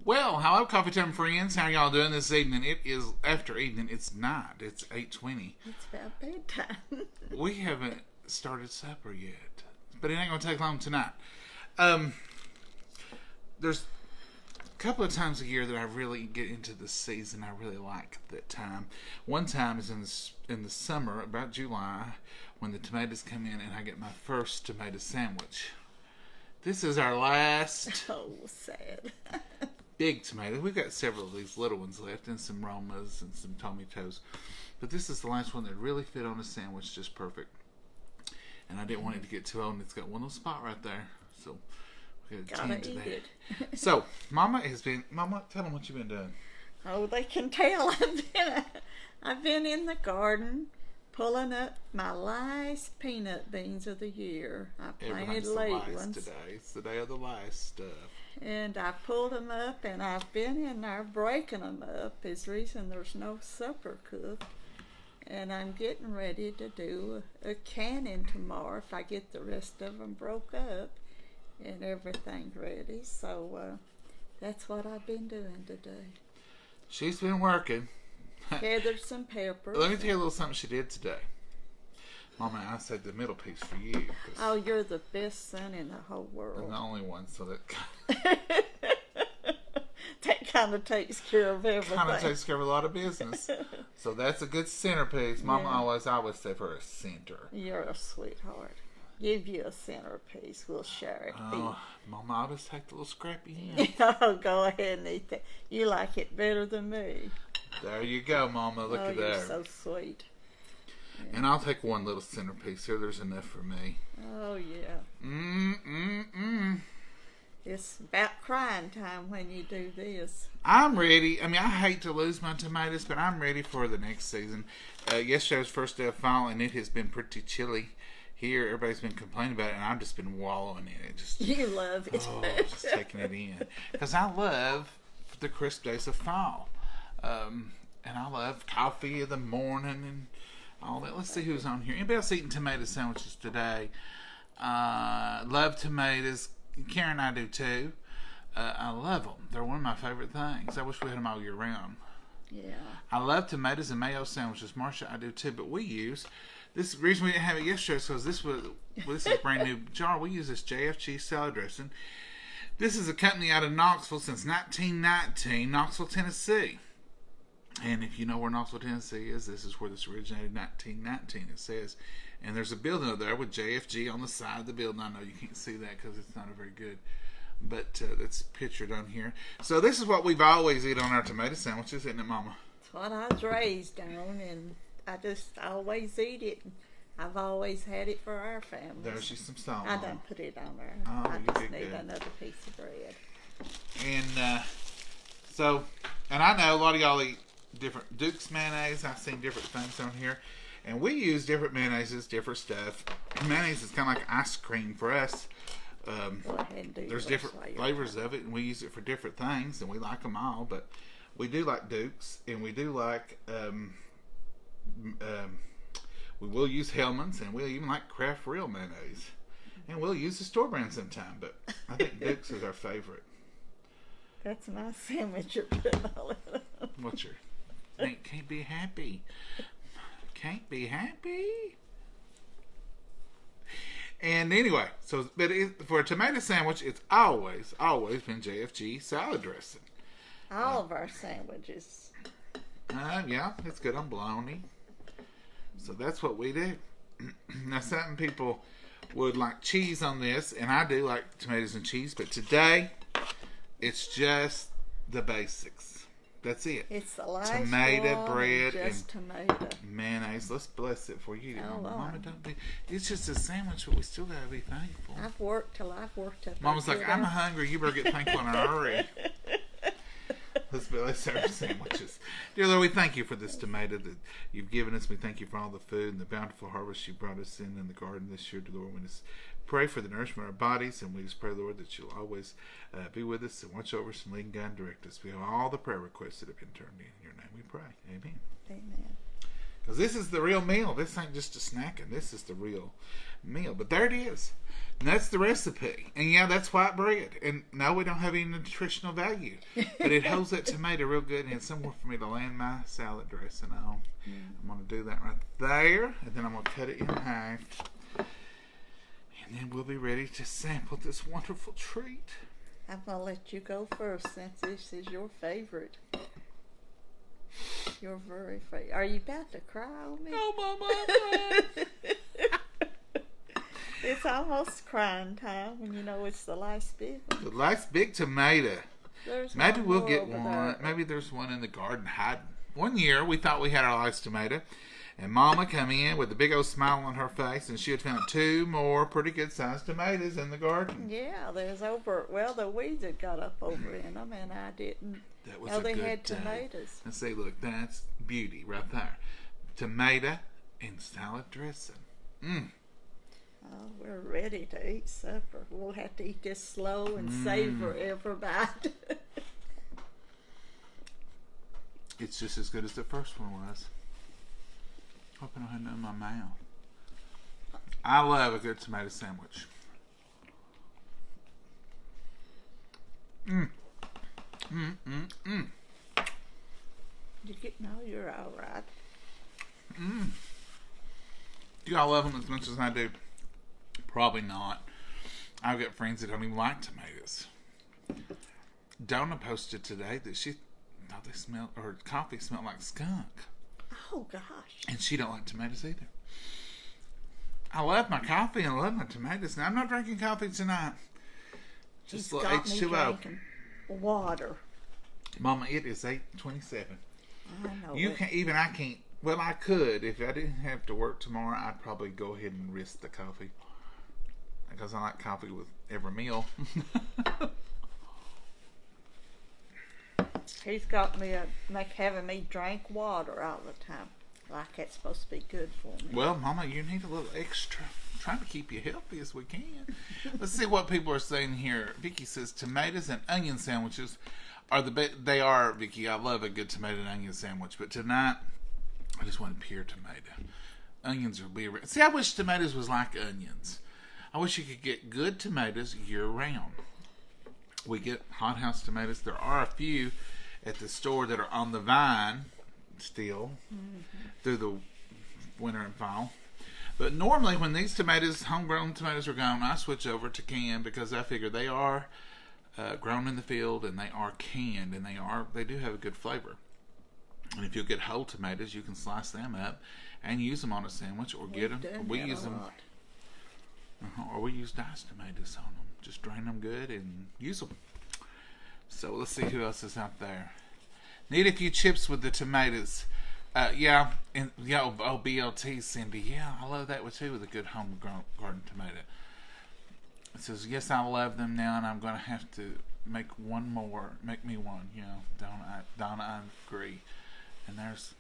Well, hello, Coffee Time friends. How y'all doing this evening? It is after evening. It's not. It's 8:20. It's about bedtime. We haven't started supper yet, but it ain't gonna take long tonight. There's a couple of times a year that I really get into the season. I really like that time. One time is in the summer, about July, when the tomatoes come in, and I get my first tomato sandwich. This is our last. Oh, sad. Big tomatoes. We've got several of these little ones left and some Romas and some tomatoes. But this is the last one that really fit on a sandwich just perfect. And I didn't want it to get too old, and it's got one little spot right there. So we got to tend to that. So, Mama, tell them what you've been doing. Oh, they can tell. I've been in the garden pulling up my last peanut beans of the year. I planted late ones today. It's the day of the last stuff. And I pulled them up, and I've been in there breaking them up. Is the reason there's no supper cooked. And I'm getting ready to do a canning tomorrow if I get the rest of them broke up and everything ready. So that's what I've been doing today. She's been working. Gathered some peppers. Let me tell you a little something she did today. Mama, I said the middle piece for you. Oh, you're the best son in the whole world. I'm the only one, so that that kind of takes care of everything. Kind of takes care of a lot of business. So that's a good centerpiece. Mama always say for a center. You're a sweetheart. Give you a centerpiece. We'll share it. Oh, Mama, I'll just take the little scrappy end. Oh, go ahead and eat that. You like it better than me. There you go, Mama. Look at you're there. So sweet. Yeah. And I'll take one little centerpiece here. There's enough for me. Oh, yeah. It's about crying time when you do this. I'm ready. I mean, I hate to lose my tomatoes, but I'm ready for the next season. Yesterday was first day of fall, and it has been pretty chilly here. Everybody's been complaining about it, and I've just been wallowing in it. You love it. Just taking it in. Because I love the crisp days of fall. And I love coffee in the morning and all that. Let's see who's on here. Anybody else eating tomato sandwiches today? Love tomatoes. Karen and I do too. I love them. They're one of my favorite things. I wish we had them all year round. Yeah. I love tomatoes and mayo sandwiches. Marsha, I do too. But we use this. The reason we didn't have it yesterday is because this is a brand new jar. We use this JFG salad dressing. This is a company out of Knoxville since 1919, Knoxville, Tennessee. And if you know where Knoxville, Tennessee is, this is where this originated, 1919, it says. And there's a building up there with JFG on the side of the building. I know you can't see that because it's not a very good, but that's pictured on here. So this is what we've always eaten on our tomato sandwiches, isn't it, Mama? It's what I was raised on, and I just always eat it. I've always had it for our family. There's just some salt. I don't put it on there. Oh, I you just did need good. another piece of bread. And and I know a lot of y'all eat different Duke's mayonnaise. I've seen different things on here. And we use different mayonnaises, different stuff. Mayonnaise is kind of like ice cream for us. Go ahead and do There's different flavors of it, and we use it for different things, and we like them all. But we do like Duke's, and we do like, we will use Hellman's, and we'll even like Kraft Real mayonnaise. And we'll use the store brand sometime, but I think Duke's is our favorite. That's my sandwich you're putting all in. What's your... Can't be happy. Can't be happy. And anyway, for a tomato sandwich, it's always been JFG salad dressing. All of our sandwiches. Yeah, it's good on bologna. So that's what we do. Now, some people would like cheese on this, and I do like tomatoes and cheese, but today, it's just the basics. That's it. It's the last tomato, one, bread, just and tomato. Mayonnaise. Let's bless it for you. Oh, Mama, don't be. It's just a sandwich, but we still gotta be thankful. I've worked till I've worked up. Mama's like, I'm hungry. You better get thankful in a hurry. Let's have our sandwiches. Dear Lord, we thank you for this tomato that you've given us. We thank you for all the food and the bountiful harvest you brought us in the garden this year, dear Lord. We just pray for the nourishment of our bodies, and we just pray, Lord, that you'll always be with us and watch over us and lead and guide and direct us. We have all the prayer requests that have been turned in. In your name we pray. Amen. Amen. Because this is the real meal. This ain't just a snacking. This is the real meal. But there it is. And that's the recipe. And yeah, that's white bread. And no, we don't have any nutritional value. But it holds that tomato real good. And it's somewhere for me to land my salad dressing on. I'm going to do that right there. And then I'm going to cut it in half. And then we'll be ready to sample this wonderful treat. I'm going to let you go first since this is your favorite. Your very favorite. Are you about to cry on me? No, Mama. It's almost crying time when you know it's the last big one. The last big tomato. Maybe we'll get one. There. Maybe there's one in the garden hiding. One year we thought we had our last tomato. And Mama come in with a big old smile on her face, and she had found 2 more pretty good-sized tomatoes in the garden. Yeah, the weeds had got up over in them, and I didn't know they had tomatoes. And see, look, that's beauty right there. Tomato and salad dressing. Oh, we're ready to eat supper. We'll have to eat this slow and savor every bite. It's just as good as the first one was. Hope I don't have none in my mouth. I love a good tomato sandwich. You're all right. Do y'all love them as much as I do? Probably not. I've got friends that don't even like tomatoes. Donna posted today that she thought her coffee smelled like skunk. Oh, gosh. And she don't like tomatoes either. I love my coffee and I love my tomatoes. Now, I'm not drinking coffee tonight. Just a little H2O. Water. Mama, it is 8:27. I know. I can't. Well, I could. If I didn't have to work tomorrow, I'd probably go ahead and risk the coffee. Because I like coffee with every meal. He's got me having me drink water all the time. Like it's supposed to be good for me. Well, Mama, you need a little extra. I'm trying to keep you healthy as we can. Let's see what people are saying here. Vicky says tomatoes and onion sandwiches are the best. They are, Vicky. I love a good tomato and onion sandwich. But tonight, I just want pure tomato. Onions will be around. See, I wish tomatoes was like onions. I wish you could get good tomatoes year-round. We get hothouse tomatoes. There are a few at the store that are on the vine still through the winter and fall. But normally when these tomatoes, homegrown tomatoes are gone, I switch over to canned because I figure they are grown in the field and they are canned and they do have a good flavor. And if you get whole tomatoes, you can slice them up and use them on a sandwich or get them. We use them. Or we use diced tomatoes on them. Just drain them good and use them. So let's see who else is out there. Need a few chips with the tomatoes. BLT, Cindy. Yeah, I love that one too with a good homegrown garden tomato. It says, yes, I love them now, and I'm going to have to make one more. Make me one. Donna, I agree. And there's...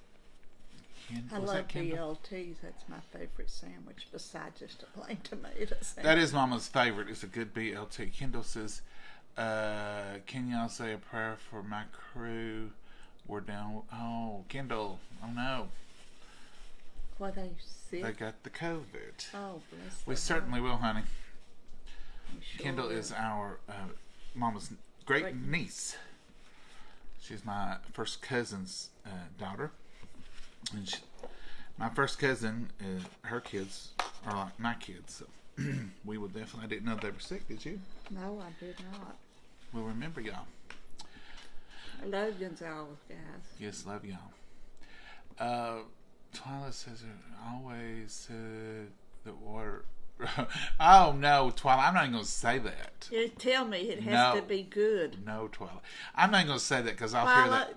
I love BLTs. That's my favorite sandwich besides just a plain tomato sandwich. That is Mama's favorite. It's a good BLT. Kendall says, can y'all say a prayer for my crew? We're down. Oh, Kendall. Oh, no. Were they sick? They got the COVID. Oh, bless them. We certainly will, honey. Sure Kendall is our Mama's great niece. She's my first cousin's daughter. And my first cousin, her kids are like my kids. So we will definitely. I didn't know they were sick. Did you? No, I did not. We'll remember y'all. I love you all, guys. Yes, love y'all. Twyla says always said the water. Oh no, Twyla! I'm not even going to say that. You tell me it has to be good. No, Twyla. I'm not going to say that because I'll hear that.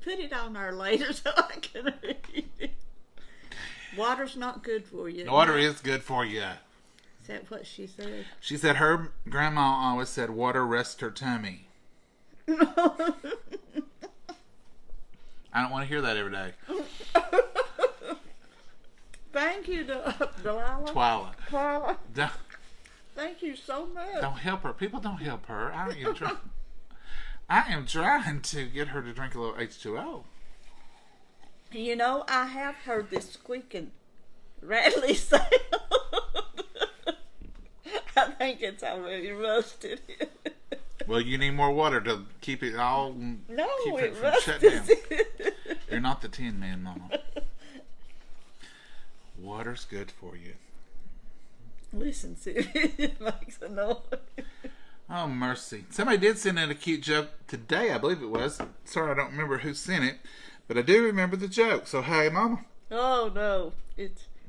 Put it on there later so I can read it. Water's not good for you. Water is good for you. Is that what she said? She said her grandma always said water rests her tummy. I don't want to hear that every day. Thank you, Delilah. Twyla. Thank you so much. Don't help her. People don't help her. I am trying to get her to drink a little H2O. You know, I have heard this squeaking, rattly sound. I think it's already rusted. Well, you need more water to keep it all. No, keep it from shutting down. rusted. You're not the Tin Man, Mama. Water's good for you. Listen, see, it makes a noise. Oh, mercy. Somebody did send in a cute joke today, I believe it was. Sorry, I don't remember who sent it, but I do remember the joke. So, hey, Mama. Oh, no.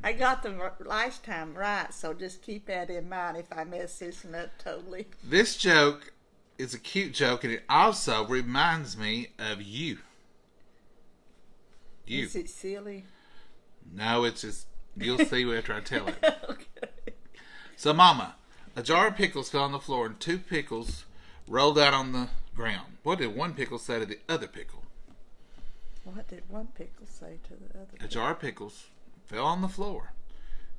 I got them last time right, so just keep that in mind if I mess this one up totally. This joke is a cute joke, and it also reminds me of you. You. Is it silly? No, it's just, you'll see after I tell it. Okay. So, Mama, a jar of pickles fell on the floor, and 2 pickles rolled out on the ground. What did one pickle say to the other pickle? What did one pickle say to the other? A jar of pickles fell on the floor.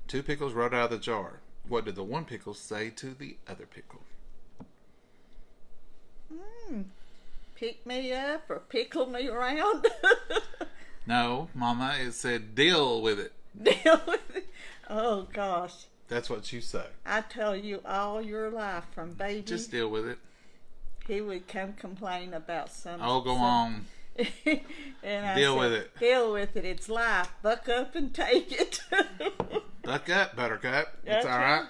2 pickles rolled out of the jar. What did the one pickle say to the other pickle? Pick me up or pickle me around? No, Mama, it said deal with it. Deal with it. Oh, gosh. That's what you say. I tell you, all your life from baby, Just deal with it. he would come complain about something. Oh, go on. And I Deal said, with it. Deal with it. It's life. Buck up and take it. Buck up, Buttercup. It's That's all right.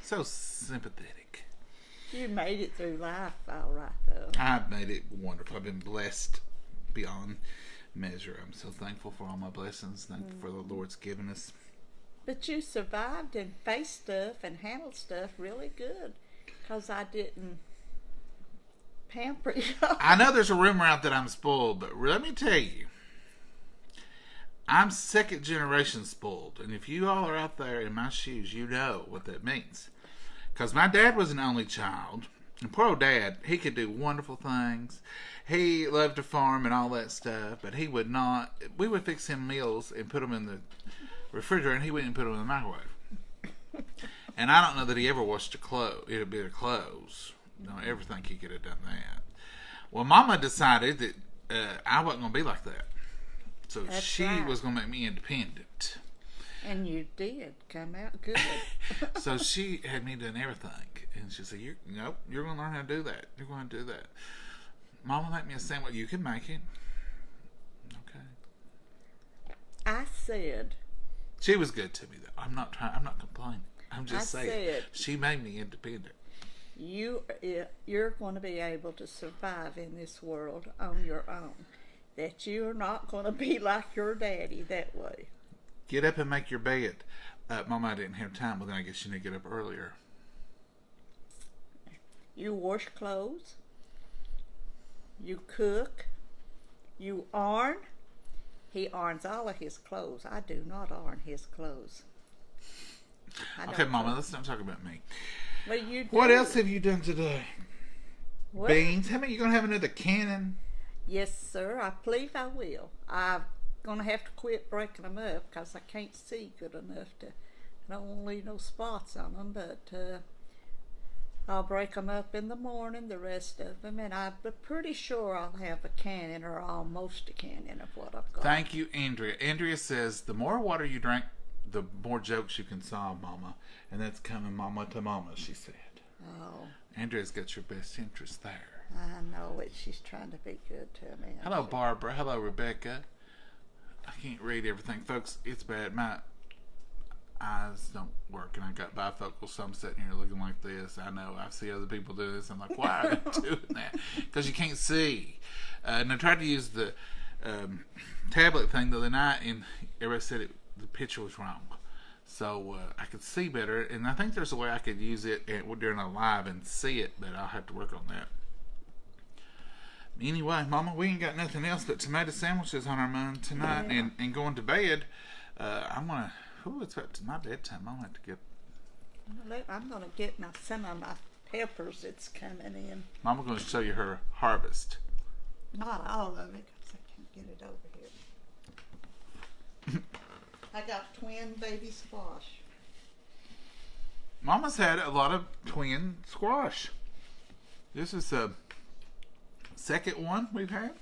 So sympathetic. You made it through life all right, though. I've made it wonderful. I've been blessed beyond measure. I'm so thankful for all my blessings. Thankful for the Lord's given us. But you survived and faced stuff and handled stuff really good, because I didn't pamper you. I know there's a rumor out that I'm spoiled, but let me tell you, I'm 2nd generation spoiled. And if you all are out there in my shoes, you know what that means. Because my dad was an only child. And poor old Dad, he could do wonderful things. He loved to farm and all that stuff, but he would not. We would fix him meals and put them in the refrigerator, and he wouldn't put them in the microwave. And I don't know that he ever washed a bit of clothes. Don't ever think he could have done that. Well, Mama decided that I wasn't going to be like that. So That's she right. was going to make me independent. And you did come out good. So she had me doing everything. And she said, you're going to learn how to do that. You're going to do that. Mama, make me a sandwich. You can make it. Okay. I said, She was good to me, though. I'm not complaining. I'm just saying. said, She made me independent. you're going to be able to survive in this world on your own. That you're not going to be like your daddy that way. Get up and make your bed. Mama, I didn't have time. Well, then I guess you need to get up earlier. You wash clothes. You cook. You iron. He irons all of his clothes. I do not iron his clothes. Okay, Mama, let's not talk about me. But you do. What else have you done today? What? Beans. How many you going to have another cannon? Yes, sir. I believe I will. I'm going to have to quit breaking them up because I can't see good enough to. I don't want to leave no spots on them, but I'll break them up in the morning, the rest of them, and I'm pretty sure I'll have a cannon or almost a cannon of what I've got. Thank you, Andrea. Andrea says, the more water you drink, the more jokes you can solve, Mama. And that's coming Mama to Mama, she said. Oh. Andrea's got your best interest there. I know it. She's trying to be good to me. Hello, Barbara. Hello, Rebecca. I can't read everything. Folks, it's bad. My eyes don't work, and I got bifocals, so I'm sitting here looking like this. I know. I see other people do this. I'm like, why are they doing that? Because you can't see. And I tried to use the tablet thing the other night, and everybody said the picture was wrong. So I could see better, and I think there's a way I could use it during a live and see it, but I'll have to work on that. Anyway, Mama, we ain't got nothing else but tomato sandwiches on our mind tonight, Yeah. and going to bed. I'm gonna. It's about my bedtime. I'm gonna have to get. I'm going to get some of my peppers that's coming in. Mama's gonna show you her harvest. Not all of it, because I can't get it over here. I got twin baby squash. Mama's had a lot of twin squash. This is the second one we've had.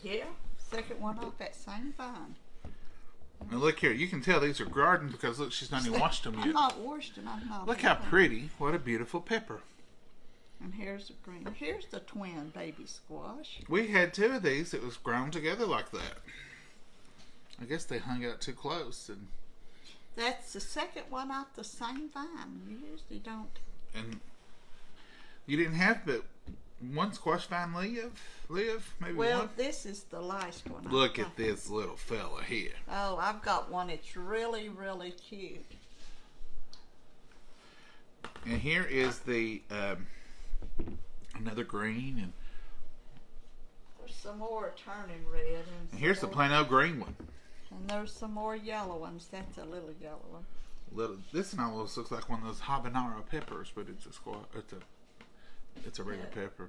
Yeah, second one off that same vine. Now look here, you can tell these are garden because look, she's not even washed them yet. I'm not washed and I'm not. Look how pretty. What a beautiful pepper. And here's the green. Here's the twin baby squash. We had 2 of these that was grown together like that. I guess they hung out too close. And that's the second one off the same vine. You usually don't. And you didn't have but one squash vine live? Maybe well, one? This is the last one. Look at this little fella here. Oh, I've got one. It's really, really cute. And here is the another green, and there's some more turning red. And here's the plain old green one. And there's some more yellow ones. That's a little yellow one. This one almost looks like one of those habanero peppers, but it's a squash. It's a regular pepper.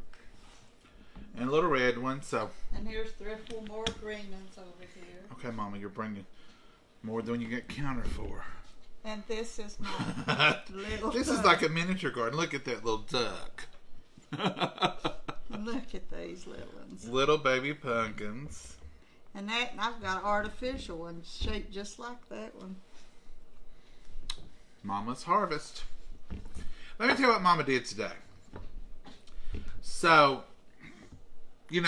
And a little red one. So. And here's 3 or 4 more green ones over here. Okay, Mama, you're bringing more than you get counted for. And this is my little. This duck. is like a miniature garden. Look at that little duck. Look at these little ones. Little baby pumpkins. And I've got artificial ones shaped just like that one. Mama's harvest. Let me tell you what Mama did today. So,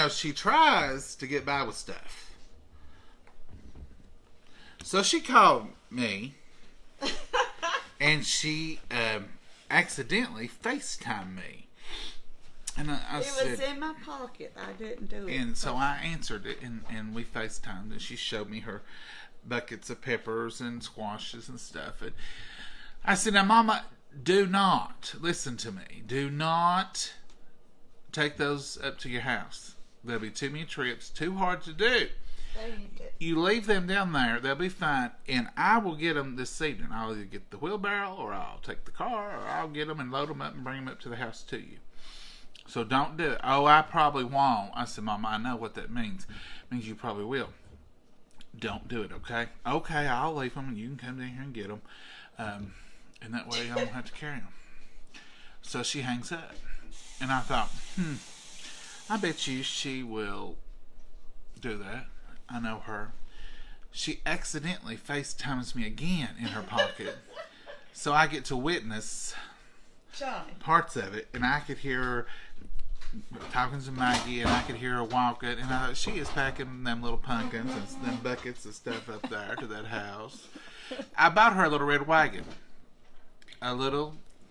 she tries to get by with stuff. So she called me and she accidentally FaceTimed me. And I said, it was in my pocket. I didn't do it. And so I answered it, and we FaceTimed, and she showed me her buckets of peppers and squashes and stuff. And I said, now, Mama, do not, listen to me, do not take those up to your house. There'll be too many trips, too hard to do. You leave them down there, they'll be fine, and I will get them this evening. I'll either get the wheelbarrow, or I'll take the car, or I'll get them and load them up and bring them up to the house to you. So don't do it. Oh, I probably won't. I said, Mama, I know what that means. It means you probably will. Don't do it, okay? Okay, I'll leave them and you can come down here and get them. And that way I won't have to carry them. So she hangs up. And I thought, I bet you she will do that. I know her. She accidentally FaceTimes me again in her pocket. So I get to witness Johnny. Parts of it. And I could hear her talking to Maggie, and I could hear her walking, and I thought, she is packing them little pumpkins and them buckets of stuff up there to that house. I bought her a little red wagon.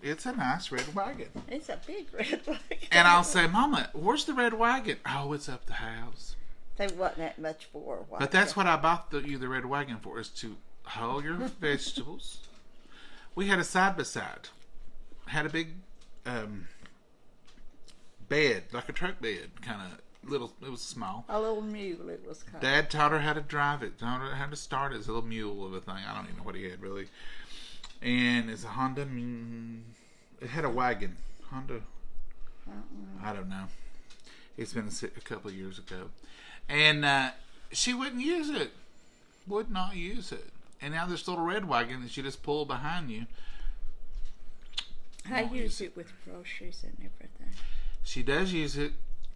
It's a nice red wagon. It's a big red wagon. And I'll say, Mama, where's the red wagon? Oh, it's up the house. They wasn't that much for a wagon. But that's what I bought you the red wagon for, is to haul your vegetables. We had a side-by-side. Had a big bed, like a truck bed, kind of little. It was small. A little mule, it was kind of. Dad taught her how to drive it. Taught her how to start it. It's a little mule of a thing. I don't even know what he had really. And it's a Honda. It had a wagon. Honda. I don't know. It's been a couple of years ago, and she wouldn't use it. Would not use it. And now this little red wagon that she just pulled behind you. I use it with groceries and everything. She does use it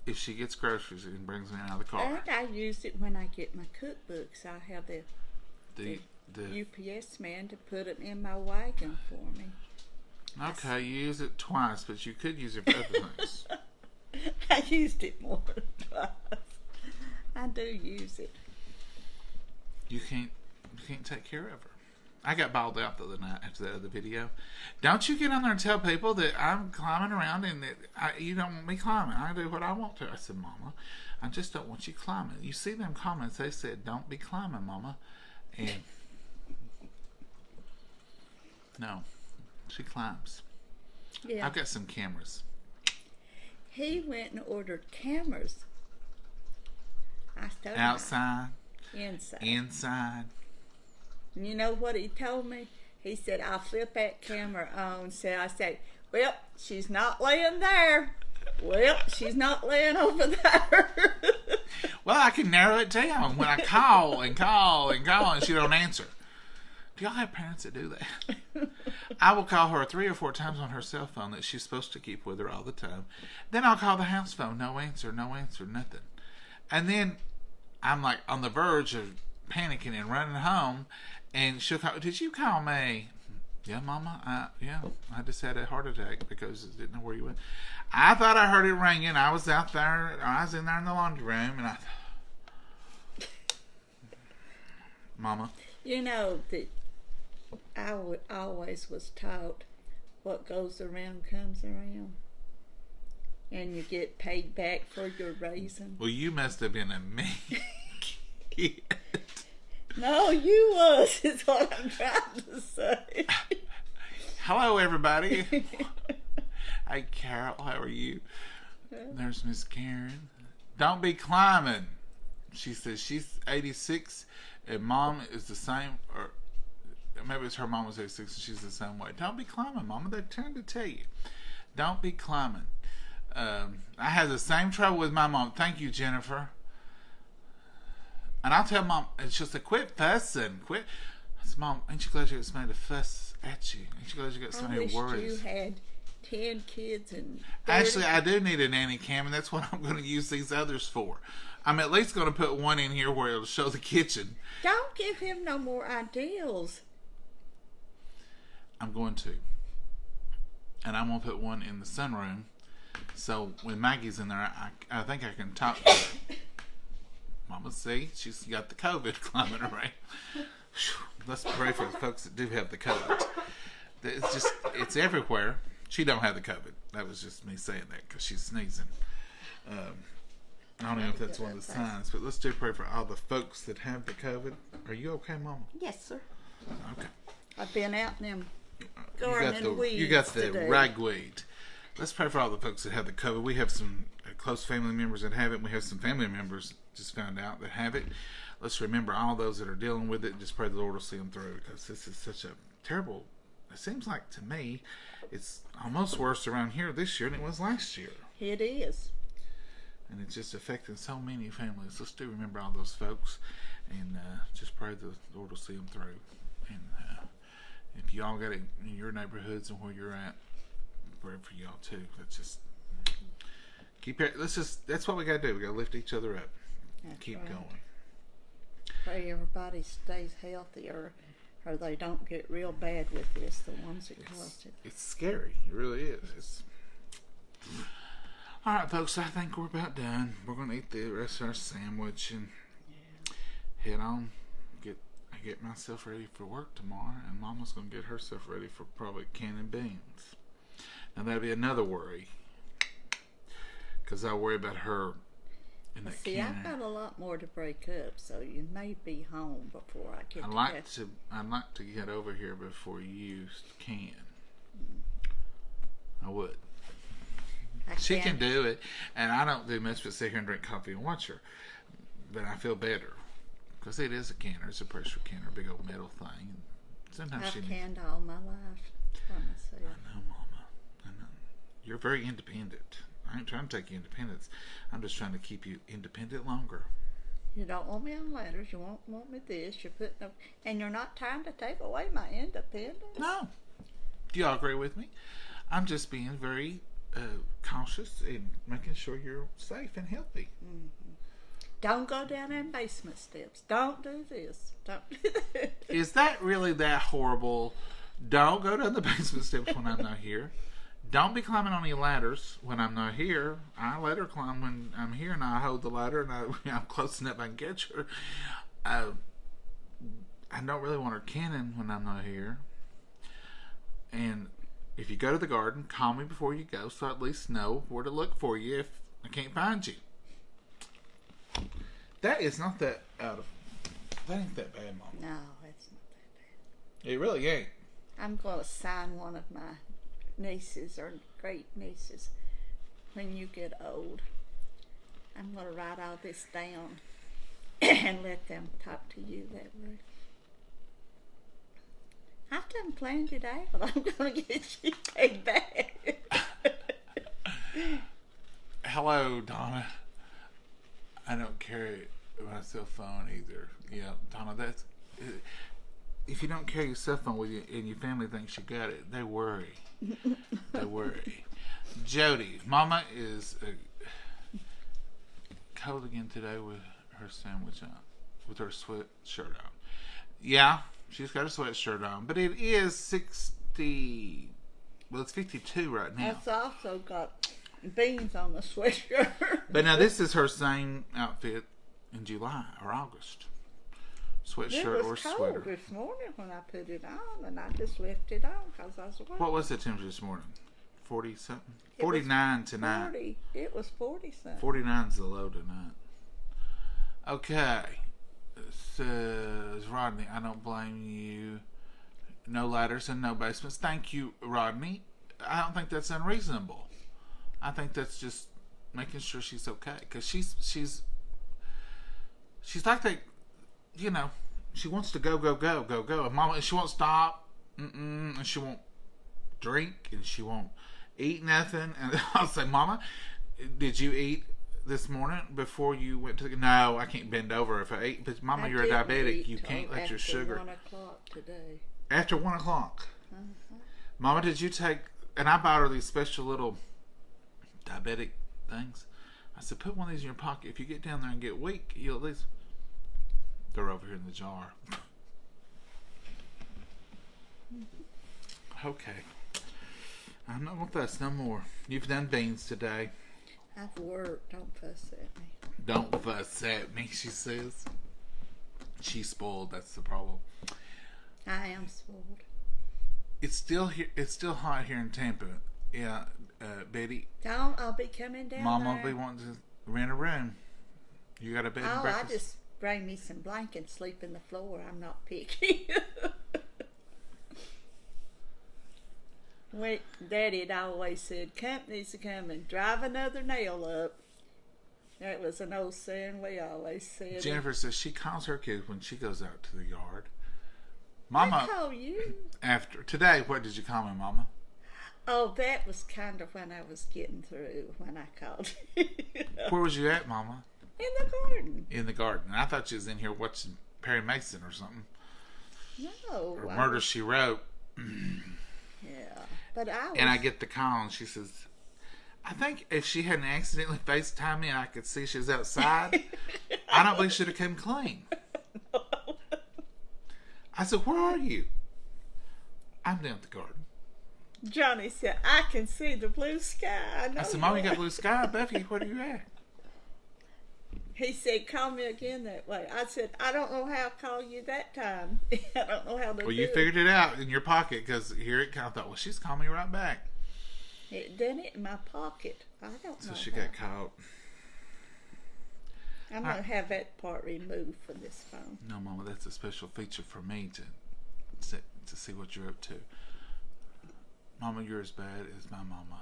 if she gets groceries and brings them out of the car. And I use it when I get my cookbooks. I have the UPS man to put it in my wagon for me. Okay, you use it twice, but you could use it for other things. I used it more than twice. I do use it. You can't take care of her. I got bawled out the other night after that other video. Don't you get on there and tell people that I'm climbing around and that you don't want me climbing. I do what I want to. I said, Mama, I just don't want you climbing. You see them comments, they said, don't be climbing, Mama. And no, she climbs. Yeah. I've got some cameras. He went and ordered cameras. Outside. Inside. You know what he told me? He said, I'll flip that camera on. So I said, well, she's not laying there. Well, she's not laying over there. Well, I can narrow it down when I call and call and call and she don't answer. Do y'all have parents that do that? I will call her 3 or 4 times on her cell phone that she's supposed to keep with her all the time. Then I'll call the house phone. No answer, nothing. And then I'm like on the verge of panicking and running home, and she'll call, did you call me? Yeah, Mama. I just had a heart attack because I didn't know where you went. I thought I heard it ringing. I was out there. I was in there in the laundry room, and Mama. You know that I always was taught what goes around comes around, and you get paid back for your raising. Well, you must have been a mean kid. No, you was, is what I'm trying to say. Hello, everybody. Hey, Carol, how are you? There's Miss Karen. Don't be climbing. She says she's 86 and Mom is the same, or maybe it's her mom was 86 and she's the same way. Don't be climbing, Mama. They're trying to tell you. Don't be climbing. I had the same trouble with my mom. Thank you, Jennifer. And I'll tell Mom, it's just a quit fussing. Quit. I said, Mom, ain't you glad you got somebody to fuss at you? Ain't you glad you got somebody who worries? You had 10 kids and 30. Actually, I do need a nanny cam, and that's what I'm going to use these others for. I'm at least going to put one in here where it'll show the kitchen. Don't give him no more ideals. I'm going to. And I'm going to put one in the sunroom. So when Maggie's in there, I think I can talk to her. Mama, see, she's got the COVID climbing around. Let's pray for the folks that do have the COVID. It's everywhere. She don't have the COVID. That was just me saying that because she's sneezing. I don't know if that's one of the signs, but let's do pray for all the folks that have the COVID. Are you okay, Mama? Yes, sir. Okay. I've been out in them gardening weeds. You got the today. ragweed. Let's pray for all the folks that have the COVID. We have some close family members that have it. We have some family members just found out that have it. Let's remember all those that are dealing with it and just pray the Lord will see them through, because this is such a terrible, it seems like to me, it's almost worse around here this year than it was last year. It is. And it's just affecting so many families. Let's do remember all those folks and just pray the Lord will see them through. And if y'all got it in your neighborhoods and where you're at, pray for y'all too. Let's just that's what we got to do. We got to lift each other up. That's Keep right. going. Pray everybody stays healthy or they don't get real bad with this, the ones that caused it. It's scary. It really is. All right, folks, I think we're about done. We're going to eat the rest of our sandwich and head on. I get myself ready for work tomorrow, and Mama's going to get herself ready for probably canning beans. Now, that'll be another worry, because I worry about her in that See, canner. I've got a lot more to break up, so you may be home before I get I'd like to get over here before you can. I would. She can do it, and I don't do much but sit here and drink coffee and watch her. But I feel better, because it is a canner. It's a pressure canner, a big old metal thing. And sometimes I've canned all my life by myself. I know, Mama. I know. You're very independent. I ain't trying to take you independence. I'm just trying to keep you independent longer. You don't want me on ladders. You won't want me this. You're putting up, and you're not trying to take away my independence. No. Do y'all agree with me? I'm just being very cautious and making sure you're safe and healthy. Mm-hmm. Don't go down them basement steps. Don't do this. Don't do that. Is that really that horrible? Don't go down the basement steps when I'm not here. Don't be climbing on any ladders when I'm not here. I let her climb when I'm here, and I hold the ladder, and I'm close enough I can catch her. I don't really want her canning when I'm not here. And if you go to the garden, call me before you go, so I at least know where to look for you if I can't find you. That is not that out of... That ain't that bad, Mama. No, it's not that bad. It really ain't. I'm going to sign one of my nieces or great nieces when you get old. I'm going to write all this down and let them talk to you that way. I've done planned it out. I'm going to get you paid back. Hello, Donna. I don't carry my cell phone either. Yeah, Donna, that's... If you don't carry your cell phone with you and your family thinks you got it, they worry. They worry. Jody, Mama is cold again today with her sandwich on with her sweatshirt on. Yeah, she's got a sweatshirt on, but it is 60. Well, it's 52 right now. It's also got beans on the sweatshirt. But now this is her same outfit in July or August. Sweatshirt or sweater. It was cold this morning when I put it on, and I just left it on because I was waiting. What was the temperature this morning? 40 something? 49 tonight. 40. It was 40 something. 49's the low tonight. Okay. Says Rodney, I don't blame you. No ladders and no basements. Thank you, Rodney. I don't think that's unreasonable. I think that's just making sure she's okay, because she's like that. You know, she wants to go, and Mama, and she won't stop, and she won't drink, and she won't eat nothing. And I'll say, Mama, did you eat this morning before you went to the... No, I can't bend over if I eat. But Mama, you're a diabetic. You can't let your sugar... After 1 o'clock today. After 1 o'clock. Uh-huh. Mama, did you take... And I bought her these special little diabetic things. I said, put one of these in your pocket. If you get down there and get weak, you'll at least... They're over here in the jar. Okay. I'm not gonna fuss no more. You've done beans today. I've worked. Don't fuss at me. Don't fuss at me, she says. She's spoiled. That's the problem. I am spoiled. It's still here. It's still hot here in Tampa. Yeah, Betty. I'll be coming down Mama there. will be wanting to rent a room. You got a bed and breakfast? I just bring me some blankets, sleep in the floor. I'm not picky. Wait, Daddy had always said, companies are coming, drive another nail up. That was an old saying we always said. Jennifer says she calls her kids when she goes out to the yard. Mama, I call you. After today, what did you call me, Mama? Oh, that was kind of when I was getting through when I called you. Where was you at, Mama? In the garden. In the garden. I thought you was in here watching Perry Mason or something. No. Or Murder, She Wrote. Yeah. But And I get the call and she says, I think if she hadn't accidentally FaceTimed me and I could see she was outside, I don't believe she'd have come clean. I said, where are you? I'm down at the garden. Johnny said, I can see the blue sky. I said, Mom, you got blue sky? Buffy, where are you at? He said, call me again that way. I said, I don't know how to call you that time. I don't know how to do it. Well, you figured it out in your pocket, because here it comes. I thought, well, she's calling me right back. It done it in my pocket. I don't know. So she got caught. I'm going to have that part removed from this phone. No, Mama, that's a special feature for me to see what you're up to. Mama, you're as bad as my mama.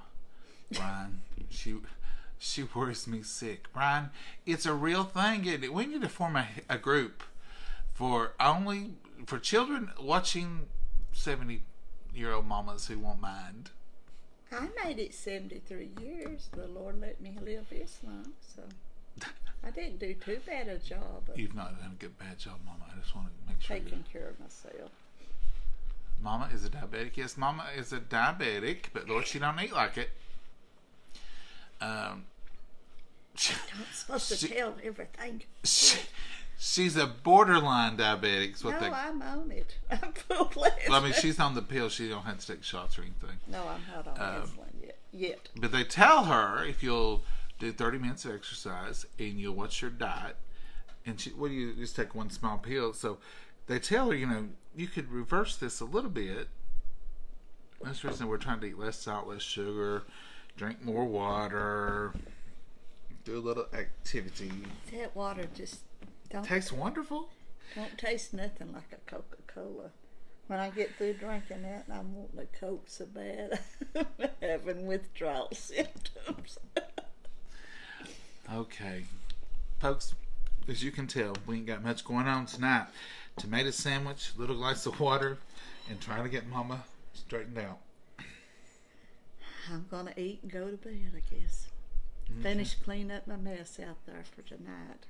Brian, she worries me sick. Brian, it's a real thing, isn't it? We need to form a group for children watching 70-year-old mamas who won't mind. I made it 73 years. The Lord let me live this long, so I didn't do too bad a job of You've not done a bad job, Mama. I just want to make sure taking care of myself. Mama is a diabetic. Yes, Mama is a diabetic, but Lord, she don't eat like it. I'm supposed to tell everything. She's a borderline diabetic. I'm on it. I'm full-fledged. Well, I mean, she's on the pill. She don't have to take shots or anything. No, I'm not on insulin yet. But they tell her if you'll do 30 minutes of exercise and you'll watch your diet, and you just take one small pill. So they tell her, you could reverse this a little bit. That's the reason we're trying to eat less salt, less sugar, drink more water, do a little activity. That water just tastes wonderful. Don't taste nothing like a Coca-Cola. When I get through drinking that, and I'm wanting a Coke so bad, I'm having withdrawal symptoms. Okay, folks, as you can tell, we ain't got much going on tonight. Tomato sandwich, little glass of water, and trying to get Mama straightened out. I'm gonna eat and go to bed, I guess. Okay. Finish cleaning up my mess out there for tonight.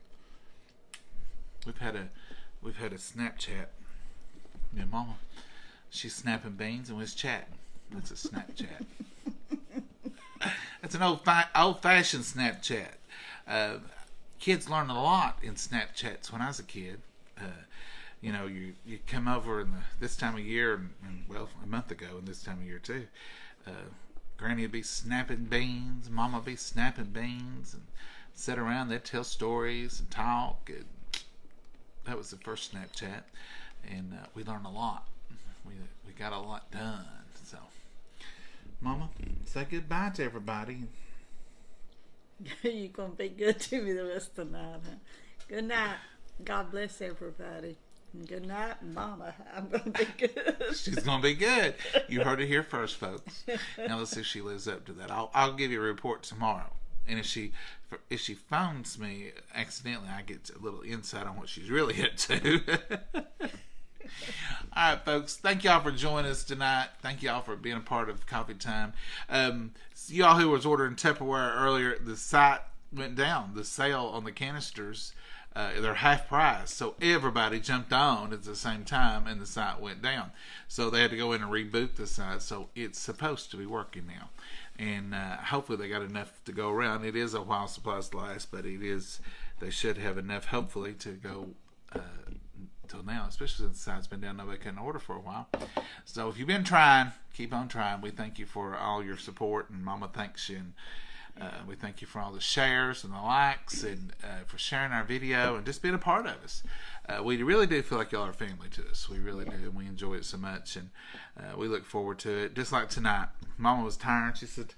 We've had a Snapchat. Yeah, Mama, she's snapping beans and was chatting. That's a Snapchat. That's an old-fashioned Snapchat. kids learn a lot in Snapchats. When I was a kid, you know, you come over in this time of year, and well, a month ago, and this time of year too. Granny would be snapping beans, Mama would be snapping beans, and sit around. They'd tell stories and talk. And that was the first Snapchat, and we learned a lot. We got a lot done. So, Mama, say goodbye to everybody. You're going to be good to me the rest of the night, huh? Good night. God bless everybody. And good night, Mama. I'm going to be good. She's going to be good. You heard it here first, folks. Now let's see if she lives up to that. I'll give you a report tomorrow. And if she phones me accidentally, I get a little insight on what she's really up to. All right, folks. Thank y'all for joining us tonight. Thank y'all for being a part of Coffee Time. Y'all who was ordering Tupperware earlier, the site went down. The sale on the canisters, they're half price. So everybody jumped on at the same time, and the site went down. So they had to go in and reboot the site. So it's supposed to be working now. And hopefully they got enough to go around. It is a while supplies last, but they should have enough, hopefully, to go till now, especially since the site's been down. Nobody couldn't order for a while. So if you've been trying, keep on trying. We thank you for all your support, and Mama thanks you. And we thank you for all the shares and the likes, and for sharing our video and just being a part of us. We really do feel like y'all are family to us. We really do, and we enjoy it so much, and we look forward to it. Just like tonight, Mama was tired. She said,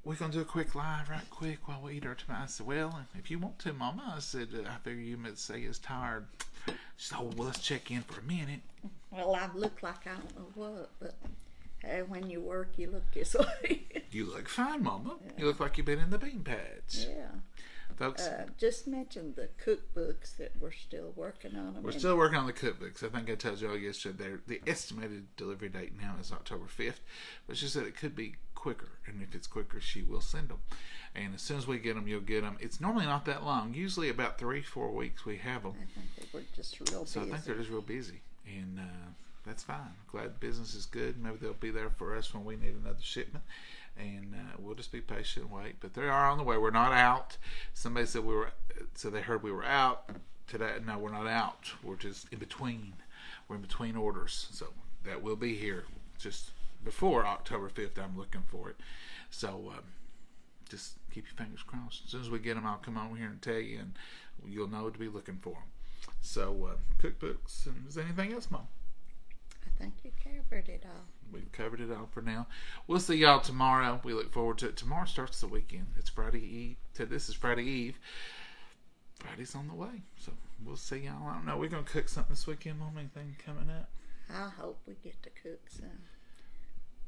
we're going to do a quick live right quick while we eat our tonight. I said, well, if you want to, Mama. I said, I figure you might say you're tired. She said, oh, well, let's check in for a minute. Well, I look like I don't know what, but when you work, you look this way. You look fine, Mama. Yeah. You look like you've been in the bean patch. Yeah. Folks, just mention the cookbooks that we're still working on them. We're still working on the cookbooks. I think I told y'all yesterday the estimated delivery date now is October 5th. But she said it could be quicker. And if it's quicker, she will send them. And as soon as we get them, you'll get them. It's normally not that long. Usually about 3-4 weeks we have them. I think they were just real busy. So I think they're just real busy. And that's fine. Glad business is good. Maybe they'll be there for us when we need another shipment. And we'll just be patient and wait. But they are on the way. We're not out. Somebody said they heard we were out today. No, we're not out. We're just in between. We're in between orders. So that will be here just before October 5th. I'm looking for it. So just keep your fingers crossed. As soon as we get them, I'll come over here and tell you, and you'll know to be looking for them. So cookbooks. And is there anything else, Mom? I think you covered it all. We've covered it all for now. We'll see y'all tomorrow. We look forward to it. Tomorrow starts the weekend. It's Friday Eve. This is Friday Eve. Friday's on the way. So we'll see y'all. I don't know. We're going to cook something this weekend, Mom. Anything coming up? I hope we get to cook some.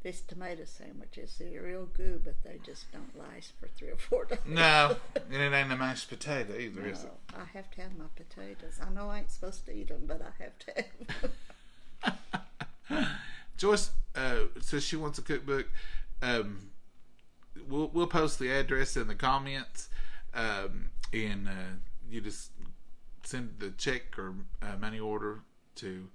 This tomato sandwiches, they're real good, but they just don't last for 3 or 4 days. No. And it ain't a mashed potato either, is it? I have to have my potatoes. I know I ain't supposed to eat them, but I have to have them. Joyce says she wants a cookbook. We'll post the address in the comments, and you just send the check or money order to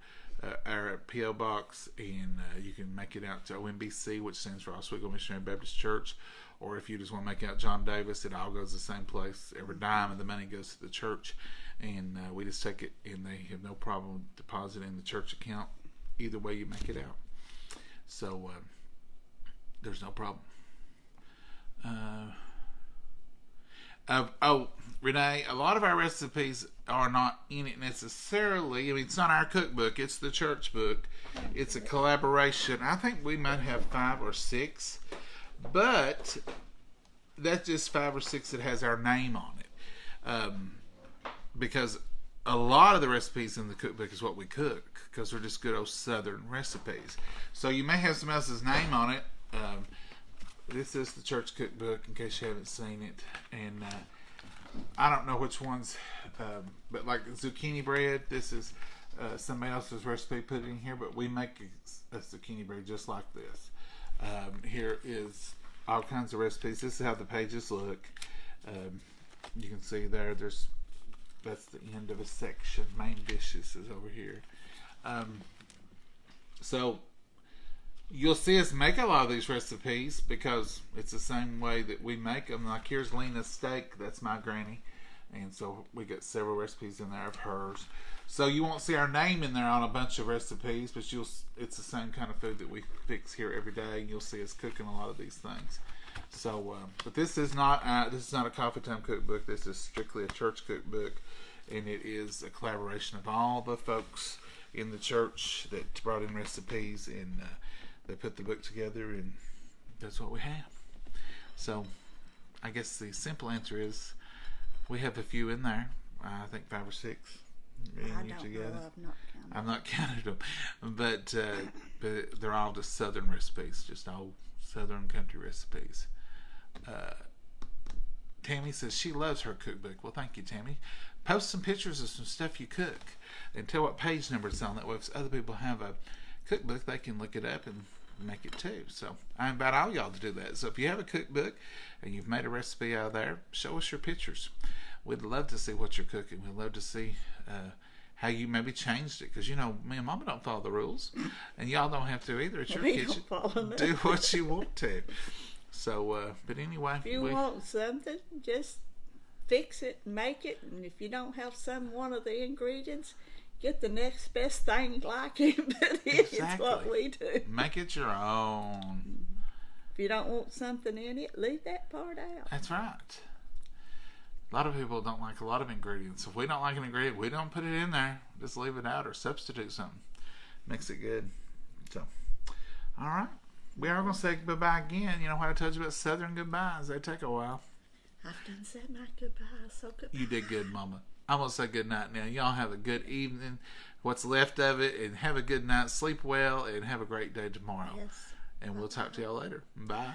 our P.O. box, and you can make it out to OMBC, which stands for Oswego Missionary Baptist Church. Or if you just want to make out John Davis, it all goes to the same place. Every dime of the money goes to the church, and we just take it, and they have no problem depositing the church account. Either way you make it out. So there's no problem. Renee, a lot of our recipes are not in it necessarily. I mean, it's not our cookbook. It's the church book. It's a collaboration. I think we might have 5 or 6, but that's just 5 or 6 that has our name on it. Because a lot of the recipes in the cookbook is what we cook, because they're just good old Southern recipes. So you may have somebody else's name on it. This is the church cookbook, in case you haven't seen it. And I don't know which ones, but like zucchini bread, this is somebody else's recipe put in here, but we make a zucchini bread just like this. Here is all kinds of recipes. This is how the pages look. You can see that's the end of a section. Main dishes is over here. So you'll see us make a lot of these recipes because it's the same way that we make them. Like here's Lena's steak. That's my granny. And so we got several recipes in there of hers. So you won't see our name in there on a bunch of recipes, but it's the same kind of food that we fix here every day, and you'll see us cooking a lot of these things. So, but this is not a Coffee Time cookbook. This is strictly a church cookbook, and it is a collaboration of all the folks in the church that brought in recipes, and they put the book together, and that's what we have. So, I guess the simple answer is we have a few in there. I think 5 or 6. I don't know. I've not counted them, but they're all just Southern recipes, just all Southern country recipes. Tammy says she loves her cookbook. Well, thank you, Tammy. Post some pictures of some stuff you cook and tell what page number it's on. That way, if other people have a cookbook, they can look it up and make it too. So I invite all y'all to do that. So if you have a cookbook and you've made a recipe out of there, show us your pictures. We'd love to see what you're cooking. We'd love to see how you maybe changed it, because me and Mama don't follow the rules, and y'all don't have to either. It's your kitchen. Do what you want to. So, but anyway, if you want something, just fix it and make it. And if you don't have one of the ingredients, get the next best thing like it. But it's what we do. Make it your own. If you don't want something in it, leave that part out. That's right. A lot of people don't like a lot of ingredients. If we don't like an ingredient, we don't put it in there. Just leave it out or substitute something. Makes it good. So, all right. We are going to say bye-bye again. You know what I told you about Southern goodbyes? They take a while. I've done said my goodbyes, so goodbye. You did good, Mama. I'm going to say good night now. Y'all have a good evening, what's left of it, and have a good night. Sleep well, and have a great day tomorrow. Yes. And we'll talk to y'all later. Bye.